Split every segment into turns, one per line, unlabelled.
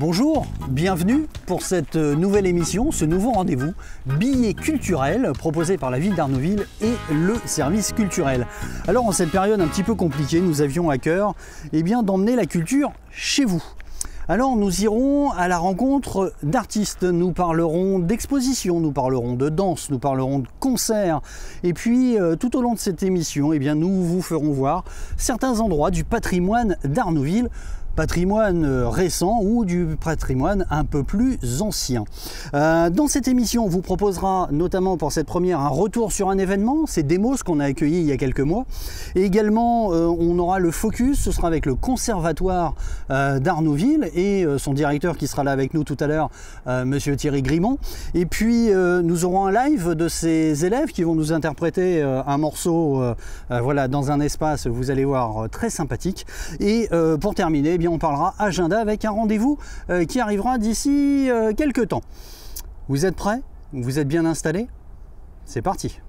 Bonjour, bienvenue pour cette nouvelle émission, ce nouveau rendez-vous billet culturel proposé par la ville d'Arnouville et le service culturel. Alors en cette période un petit peu compliquée, nous avions à cœur d'emmener la culture chez vous. Alors nous irons à la rencontre d'artistes, nous parlerons d'expositions, nous parlerons de danse, nous parlerons de concerts et puis tout au long de cette émission, nous vous ferons voir certains endroits du patrimoine d'Arnouville, patrimoine récent ou du patrimoine un peu plus ancien. Dans cette émission, on vous proposera notamment pour cette première un retour sur un événement, c'est Demos qu'on a accueilli il y a quelques mois. Et également, on aura le focus, ce sera avec le conservatoire d'Arnouville et son directeur qui sera là avec nous tout à l'heure, monsieur Thierry Grimont. Et puis, nous aurons un live de ces élèves qui vont nous interpréter un morceau voilà, dans un espace, vous allez voir, très sympathique. Et pour terminer, on parlera agenda avec un rendez-vous qui arrivera d'ici quelques temps. Vous êtes prêts? Vous êtes bien installés? C'est parti.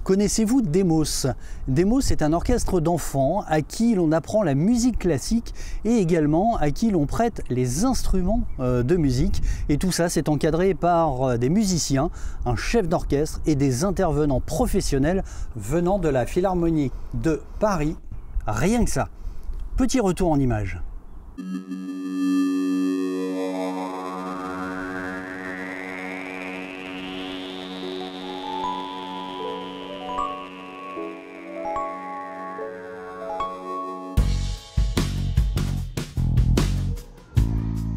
Connaissez-vous Demos? Demos est un orchestre d'enfants à qui l'on apprend la musique classique et également à qui l'on prête les instruments de musique. Et tout ça, c'est encadré par des musiciens, un chef d'orchestre et des intervenants professionnels venant de la Philharmonie de Paris. Rien que ça. Petit retour en images.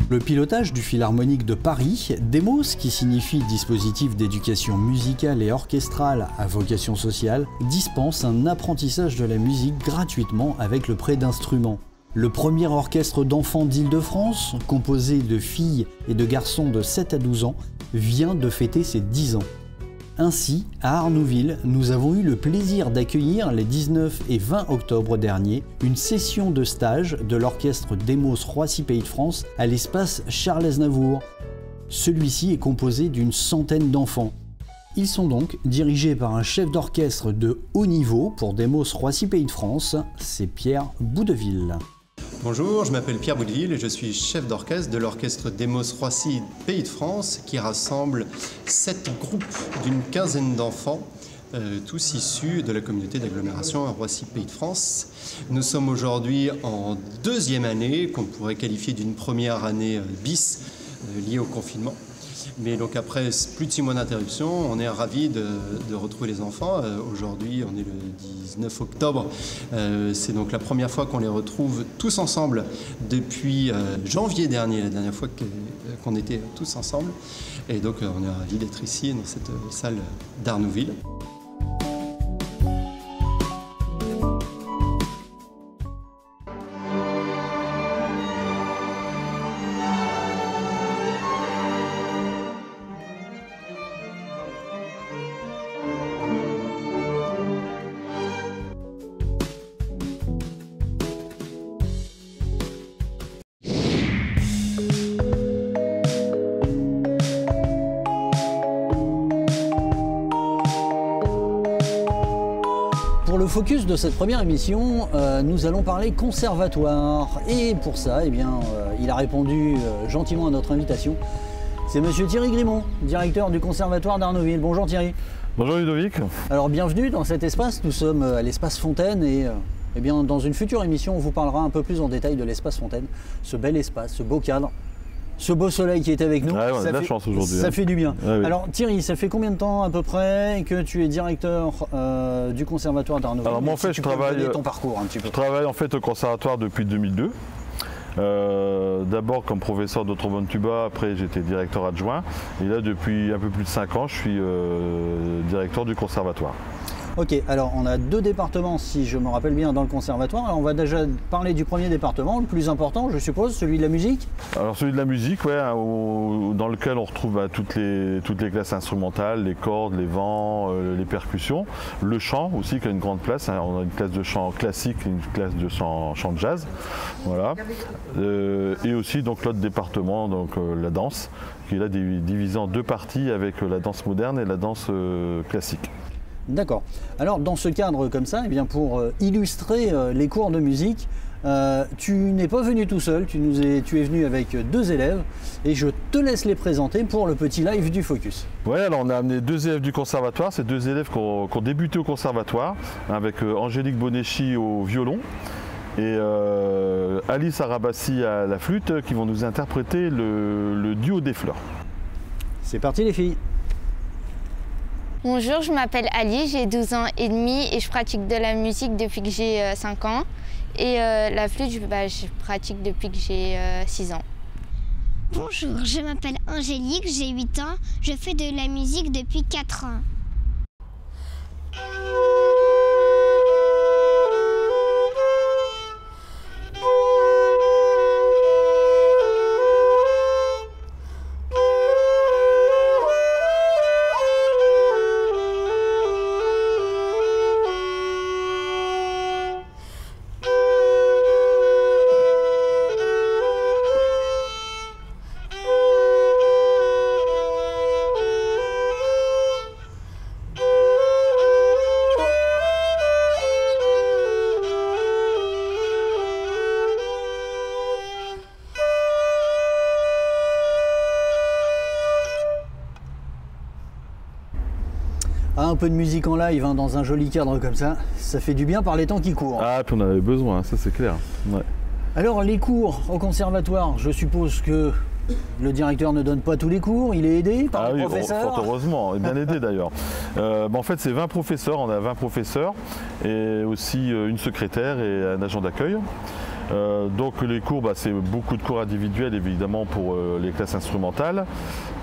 Le pilotage du Philharmonique de Paris, Demos, qui signifie dispositif d'éducation musicale et orchestrale à vocation sociale, dispense un apprentissage de la musique gratuitement avec le prêt d'instruments. Le premier orchestre d'enfants d'Île-de-France, composé de filles et de garçons de 7 à 12 ans, vient de fêter ses 10 ans. Ainsi, à Arnouville, nous avons eu le plaisir d'accueillir les 19 et 20 octobre dernier une session de stage de l'orchestre Demos Roissy Pays de France à l'espace Charles Aznavour. Celui-ci est composé d'une centaine d'enfants. Ils sont donc dirigés par un chef d'orchestre de haut niveau pour Demos Roissy Pays de France, c'est Pierre Boudeville.
Bonjour, je m'appelle Pierre Boudeville et je suis chef d'orchestre de l'orchestre Demos Roissy Pays de France qui rassemble 7 groupes d'une quinzaine d'enfants, tous issus de la communauté d'agglomération Roissy Pays de France. Nous sommes aujourd'hui en deuxième année, qu'on pourrait qualifier d'une première année bis liée au confinement. Mais donc après plus de 6 mois d'interruption, on est ravis de retrouver les enfants. Aujourd'hui, on est le 19 octobre. C'est donc la première fois qu'on les retrouve tous ensemble depuis janvier dernier, la dernière fois qu'on était tous ensemble. Et donc on est ravis d'être ici dans cette salle d'Arnouville.
Pour le focus de cette première émission, nous allons parler conservatoire. Et pour ça, il a répondu gentiment à notre invitation. C'est monsieur Thierry Grimont, directeur du conservatoire d'Arnouville. Bonjour Thierry.
Bonjour Ludovic.
Alors bienvenue dans cet espace. Nous sommes à l'espace Fontaine et dans une future émission, on vous parlera un peu plus en détail de l'espace Fontaine. Ce bel espace, ce beau cadre. Ce beau soleil qui est avec nous,
ouais, on a de la chance aujourd'hui.
Ça fait du bien.
Ouais, oui.
Alors Thierry, ça fait combien de temps à peu près que tu es directeur du conservatoire d'Arnouville?
Alors moi en fait, je travaille
ton parcours un petit peu.
Je travaille en fait au conservatoire depuis 2002. D'abord comme professeur de trombone tuba, après j'étais directeur adjoint. Et là depuis un peu plus de 5 ans, je suis directeur du conservatoire.
Ok, alors on a 2 départements si je me rappelle bien dans le conservatoire. Alors on va déjà parler du premier département, le plus important je suppose, celui de la musique.
Alors celui de la musique, ouais, dans lequel on retrouve toutes les classes instrumentales, les cordes, les vents, les percussions. Le chant aussi qui a une grande place, hein. On a une classe de chant classique et une classe de chant de jazz. Voilà. Et aussi donc l'autre département, donc la danse, qui est là divisé en 2 parties avec la danse moderne et la danse classique.
D'accord. Alors dans ce cadre comme ça, pour illustrer les cours de musique, Tu n'es pas venu tout seul, tu es venu avec 2 élèves et je te laisse les présenter pour le petit live du Focus.
Ouais, alors on a amené 2 élèves du conservatoire, c'est 2 élèves qui ont débuté au conservatoire, avec Angélique Boneschi au violon et Alice Arabassi à la flûte, qui vont nous interpréter le duo des fleurs.
C'est parti les filles.
Bonjour, je m'appelle Ali, j'ai 12 ans et demi et je pratique de la musique depuis que j'ai 5 ans. Et la flûte, je pratique depuis que j'ai 6 ans.
Bonjour, je m'appelle Angélique, j'ai 8 ans, je fais de la musique depuis 4 ans.
Ah, un peu de musique en live hein, dans un joli cadre comme ça fait du bien par les temps qui courent.
Ah, puis on avait besoin, ça c'est clair. Ouais.
Alors les cours au conservatoire, je suppose que le directeur ne donne pas tous les cours, il est aidé par le professeur.
Fort heureusement, et bien aidé d'ailleurs. En fait c'est 20 professeurs, on a 20 professeurs et aussi une secrétaire et un agent d'accueil. Donc les cours, c'est beaucoup de cours individuels évidemment pour les classes instrumentales,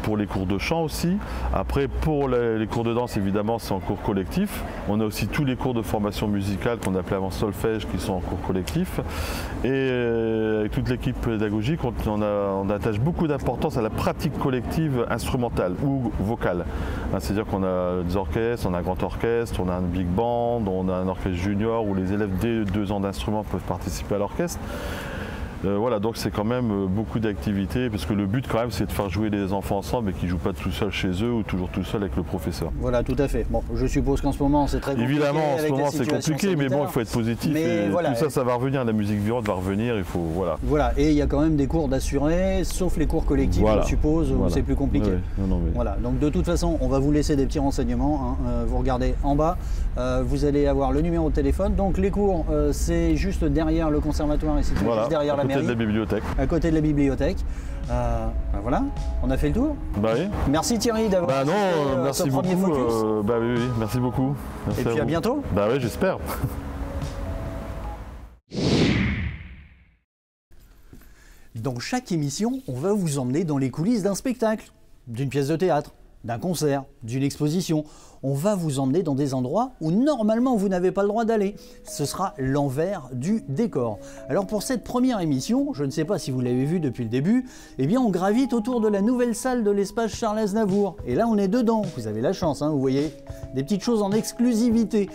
pour les cours de chant aussi. Après pour les cours de danse évidemment c'est en cours collectif. On a aussi tous les cours de formation musicale qu'on appelait avant solfège qui sont en cours collectif. Et avec toute l'équipe pédagogique on attache beaucoup d'importance à la pratique collective instrumentale ou vocale. C'est-à-dire qu'on a des orchestres, on a un grand orchestre, on a un big band, on a un orchestre junior où les élèves dès 2 ans d'instrument peuvent participer à l'orchestre. Voilà, donc c'est quand même beaucoup d'activités, parce que le but quand même c'est de faire jouer les enfants ensemble et qu'ils ne jouent pas tout seuls chez eux ou toujours tout seuls avec le professeur.
Voilà, tout à fait. Bon, je suppose qu'en ce moment c'est très compliqué.
Évidemment, en ce moment c'est compliqué, mais bon, il faut être positif.
Mais
et
voilà,
tout ça, ça va revenir, la musique vivante va revenir, il faut, voilà.
Voilà, et il y a quand même des cours d'assurés, sauf les cours collectifs,
voilà.
Je suppose, où
voilà.
c'est plus compliqué.
Oui, non, mais...
Voilà, donc de toute façon, on va vous laisser des petits renseignements. Hein. Vous regardez en bas, vous allez avoir le numéro de téléphone. Donc les cours, c'est juste derrière le conservatoire et c'est
voilà,
juste derrière la mairie.
À côté de la bibliothèque.
À côté de la bibliothèque. Voilà, on a fait le tour.
Bah oui.
Merci Thierry d'avoir
merci
ce premier
beaucoup.
focus.
Oui, merci beaucoup. Merci
et puis à bientôt.
Bah oui, j'espère.
Dans chaque émission, on va vous emmener dans les coulisses d'un spectacle, d'une pièce de théâtre, d'un concert, d'une exposition. On va vous emmener dans des endroits où normalement vous n'avez pas le droit d'aller. Ce sera l'envers du décor. Alors pour cette première émission, je ne sais pas si vous l'avez vu depuis le début, eh bien on gravite autour de la nouvelle salle de l'espace Charles Aznavour. Et là on est dedans, vous avez la chance, hein, vous voyez, des petites choses en exclusivité.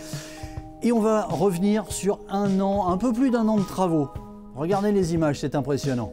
Et on va revenir sur un peu plus d'1 an de travaux. Regardez les images, c'est impressionnant.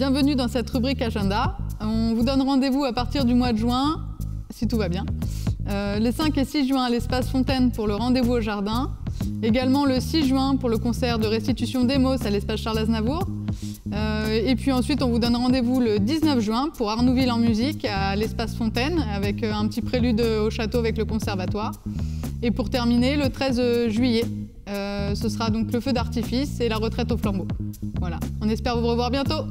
bienvenue dans cette rubrique agenda. On vous donne rendez-vous à partir du mois de juin, si tout va bien. Les 5 et 6 juin à l'espace Fontaine pour le rendez-vous au jardin. Également le 6 juin pour le concert de restitution d'Emos à l'espace Charles Aznavour. Et puis ensuite, on vous donne rendez-vous le 19 juin pour Arnouville en musique à l'espace Fontaine avec un petit prélude au château avec le conservatoire. Et pour terminer, le 13 juillet, ce sera donc le feu d'artifice et la retraite au flambeau. Voilà, on espère vous revoir bientôt.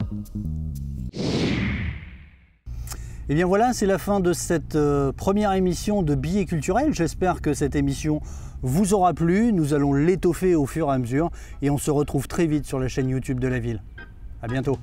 Et bien voilà, c'est la fin de cette première émission de Billets culturels. J'espère que cette émission vous aura plu. Nous allons l'étoffer au fur et à mesure et on se retrouve très vite sur la chaîne YouTube de la ville. À bientôt.